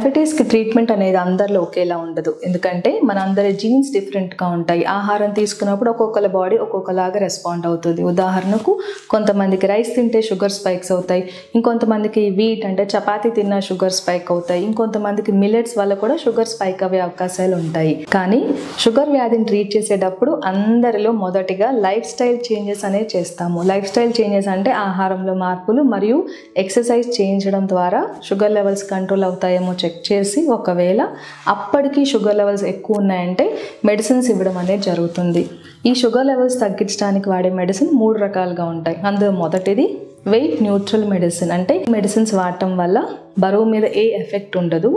డయాబెటీస్కి treatment అనేది అందరిలో ఒకేలా ఉండదు. ఎందుకంటే మన అందరి జీన్స్ డిఫరెంట్గా ఉంటాయి. ఆహారం తీసుకున్నప్పుడు ఒక్కొక్కరి బాడీ ఒక్కొక్కలాగా రెస్పాండ్ అవుతుంది. ఉదాహరణకు కొంతమందికి రైస్ తింటే షుగర్ స్పైక్స్ అవుతాయి, ఇంకొంతమందికి వీట్ అంటే చపాతీ తిన్న షుగర్ స్పైక్ అవుతాయి, ఇంకొంతమందికి మిల్లెట్స్ వల్ల కూడా షుగర్ స్పైక్ అయ్యే అవకాశాలు ఉంటాయి. కానీ షుగర్ వ్యాధిని ట్రీట్ చేసేటప్పుడు అందరిలో మొదటిగా లైఫ్ స్టైల్ చేంజెస్ అనేవి చేస్తాము. లైఫ్ స్టైల్ చేంజెస్ అంటే ఆహారంలో మార్పులు మరియు ఎక్సర్సైజ్ చేయించడం ద్వారా షుగర్ లెవెల్స్ కంట్రోల్ అవుతాయేమో చెక్ చేసి ఒకవేళ అప్పటికి షుగర్ లెవెల్స్ ఎక్కువ ఉన్నాయంటే మెడిసిన్స్ ఇవ్వడం అనేది జరుగుతుంది. ఈ షుగర్ లెవెల్స్ తగ్గించడానికి వాడే మెడిసిన్ 3 రకాలుగా ఉంటాయి. అందులో మొదటిది వెయిట్ న్యూట్రల్ మెడిసిన్, అంటే మెడిసిన్స్ వాడటం వల్ల బరువు మీద ఏ ఎఫెక్ట్ ఉండదు.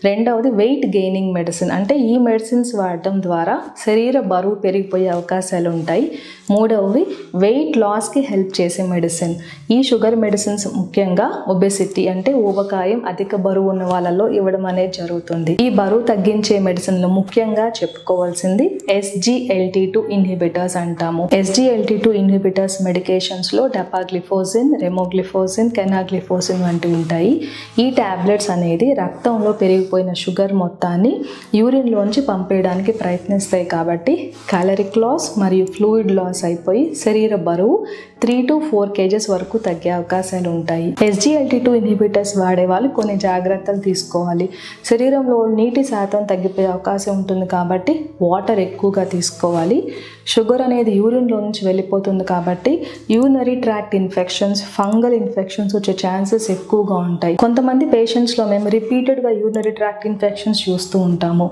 రెండవది వెయిట్ గెయినింగ్ మెడిసిన్, అంటే ఈ మెడిసిన్స్ వాడటం ద్వారా శరీర బరువు పెరిగిపోయే అవకాశాలు ఉంటాయి. మూడవది వెయిట్ లాస్కి హెల్ప్ చేసే మెడిసిన్. ఈ షుగర్ మెడిసిన్స్ ముఖ్యంగా ఒబెసిటీ అంటే ఊబకాయం, అధిక బరువు ఉన్న వాళ్ళలో ఇవ్వడం అనేది జరుగుతుంది. ఈ బరువు తగ్గించే మెడిసిన్లో ముఖ్యంగా చెప్పుకోవాల్సింది SGLT2 ఇన్హిబిటర్స్ అంటాము. SGLT2 ఇన్హిబిటర్స్ మెడికేషన్స్లో డపాగ్లిఫోజిన్, రెమోగ్లిఫోజిన్, కెనాగ్లిఫోజిన్ వంటివి ఉంటాయి. ఈ టాబ్లెట్స్ అనేది రక్తంలో పెరిగిపోయిన షుగర్ మొత్తాన్ని యూరిన్లోంచి పంపేయడానికి ప్రయత్నిస్తాయి. కాబట్టి క్యాలరిక్ లాస్ మరియు ఫ్లూయిడ్ లాస్ అయిపోయి శరీర బరువు 3 to 4 kgs వరకు తగ్గే అవకాశాలు ఉంటాయి. SGLT2 ఇన్హిబిటర్స్ వాడే వాళ్ళు కొన్ని జాగ్రత్తలు తీసుకోవాలి. శరీరంలో నీటి శాతం తగ్గిపోయే అవకాశం ఉంటుంది కాబట్టి వాటర్ ఎక్కువగా తీసుకోవాలి. షుగర్ అనేది యూరిన్లో నుంచి వెళ్ళిపోతుంది కాబట్టి urinary tract infections, fungal infections వచ్చే ఛాన్సెస్ ఎక్కువగా ఉంటాయి. కొంతమంది పేషెంట్స్లో మేము రిపీటెడ్గా యూరినరీ ట్రాక్ట్ ఇన్ఫెక్షన్స్ చూస్తూ ఉంటాము.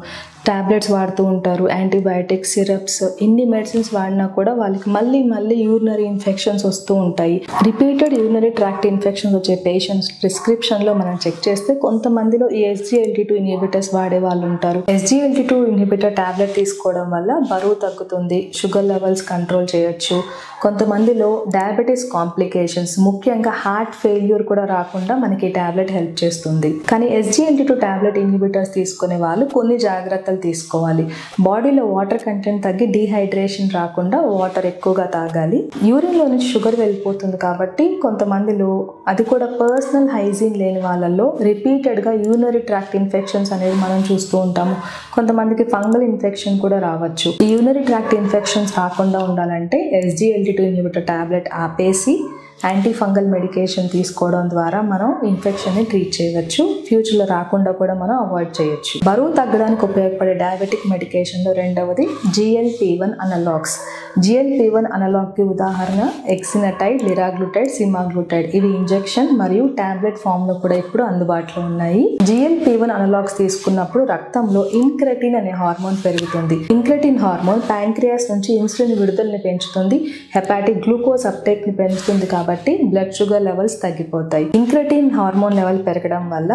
టాబ్లెట్స్ వాడుతూ ఉంటారు, యాంటీబయాటిక్స్, సిరప్స్, ఎన్ని మెడిసిన్స్ వాడినా కూడా వాళ్ళకి మళ్ళీ యూరినరీ ఇన్ఫెక్షన్స్ వస్తూ ఉంటాయి. రిపీటెడ్ యూరినరీ ట్రాక్ట్ ఇన్ఫెక్షన్స్ వచ్చే పేషెంట్స్ ప్రిస్క్రిప్షన్లో మనం చెక్ చేస్తే కొంతమందిలో ఈ SGLT2 ఇన్హిబిటర్స్ వాడే వాళ్ళు ఉంటారు. SGLT2 ఇన్హిబిటర్ టాబ్లెట్ తీసుకోవడం వల్ల బరువు తగ్గుతుంది, షుగర్ లెవెల్స్ కంట్రోల్ చేయొచ్చు. కొంతమందిలో డయాబెటీస్ కాంప్లికేషన్స్, ముఖ్యంగా హార్ట్ ఫెయిల్యూర్ కూడా రాకుండా మనకి ఈ టాబ్లెట్ హెల్ప్ చేస్తుంది. కానీ SGLT2 టాబ్లెట్ ఇన్హిబిటర్స్ తీసుకునే వాళ్ళు కొన్ని జాగ్రత్తలు తీసుకోవాలి. బాడీలో వాటర్ కంటెంట్ తగ్గి డీహైడ్రేషన్ రాకుండా వాటర్ ఎక్కువగా తాగాలి. యూరిన్లో నుంచి షుగర్ వెళ్ళిపోతుంది కాబట్టి కొంతమందిలో, అది కూడా పర్సనల్ హైజీన్ లేని వాళ్ళల్లో రిపీటెడ్గా యూరినరీ ట్రాక్ట్ ఇన్ఫెక్షన్స్ అనేది మనం చూస్తూ ఉంటాము. కొంతమందికి ఫంగల్ ఇన్ఫెక్షన్ కూడా రావచ్చు. ఈ యూరినరీ ట్రాక్ట్ ఇన్ఫెక్షన్స్ రాకుండా ఉండాలంటే SGLT2 ఇన్హిబిటర్ టాబ్లెట్ ఆపేసి యాంటీ ఫంగల్ మెడికేషన్ తీసుకోవడం ద్వారా మనం ఇన్ఫెక్షన్ని ట్రీట్ చేయవచ్చు. ఫ్యూచర్లో రాకుండా కూడా మనం అవాయిడ్ చేయొచ్చు. బరువు తగ్గడానికి ఉపయోగపడే డయాబెటిక్ మెడికేషన్లో రెండవది GLP-1 అనలాగ్స్. GLP-1 అనలాగ్కి ఉదాహరణ ఎక్సినటైడ్, లిరాగ్లుటైడ్, సిమాగ్లుటైడ్. ఇవి ఇంజెక్షన్ మరియు టాబ్లెట్ ఫామ్లో కూడా ఇప్పుడు అందుబాటులో ఉన్నాయి. GLP-1 అనలాగ్స్ తీసుకున్నప్పుడు రక్తంలో ఇంక్రెటిన్ అనే హార్మోన్ పెరుగుతుంది. ఇంక్రెటిన్ హార్మోన్ ప్యాంక్రియాస్ నుంచి ఇన్సులిన్ విడుదలని పెంచుతుంది, హెపాటిక్ గ్లూకోజ్ అప్టేక్ని పెంచుతుంది. కాబట్టి బ్లడ్ షుగర్ లెవెల్స్ తగ్గిపోతాయి. ఇంక్రెటిన్ హార్మోన్ లెవెల్ పెరగడం వల్ల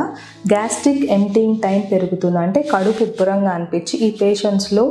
గ్యాస్ట్రిక్ ఎంప్టీయింగ్ టైం పెరుగుతుంది, అంటే కడుపు ఉబ్బరంగా అనిపించి ఈ పేషెంట్స్లో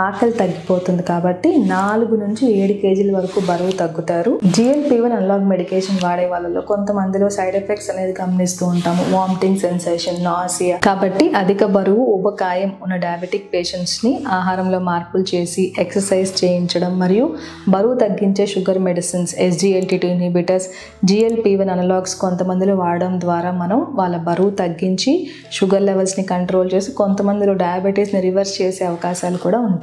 ఆకలి తగ్గిపోతుంది. కాబట్టి 4 నుంచి 7 kg వరకు బరువు తగ్గుతారు. GLP-1 అనలాగ్ మెడికేషన్ వాడే వాళ్ళలో కొంతమందిలో సైడ్ ఎఫెక్ట్స్ అనేది గమనిస్తూ ఉంటాము. Vomiting sensation, nausea. కాబట్టి అధిక బరువు, ఊబకాయం ఉన్న డయాబెటిక్ పేషెంట్స్ని ఆహారంలో మార్పులు చేసి ఎక్సర్సైజ్ చేయించడం మరియు బరువు తగ్గించే sugar medicines SGLT2 inhibitors, GLP-1 analogues కొంతమందిలో వాడడం ద్వారా మనం వాళ్ళ బరువు తగ్గించి షుగర్ లెవెల్స్ని కంట్రోల్ చేసి కొంతమందిలో డయాబెటీస్ని రివర్స్ చేసే అవకాశాలు కూడా ఉంటాయి.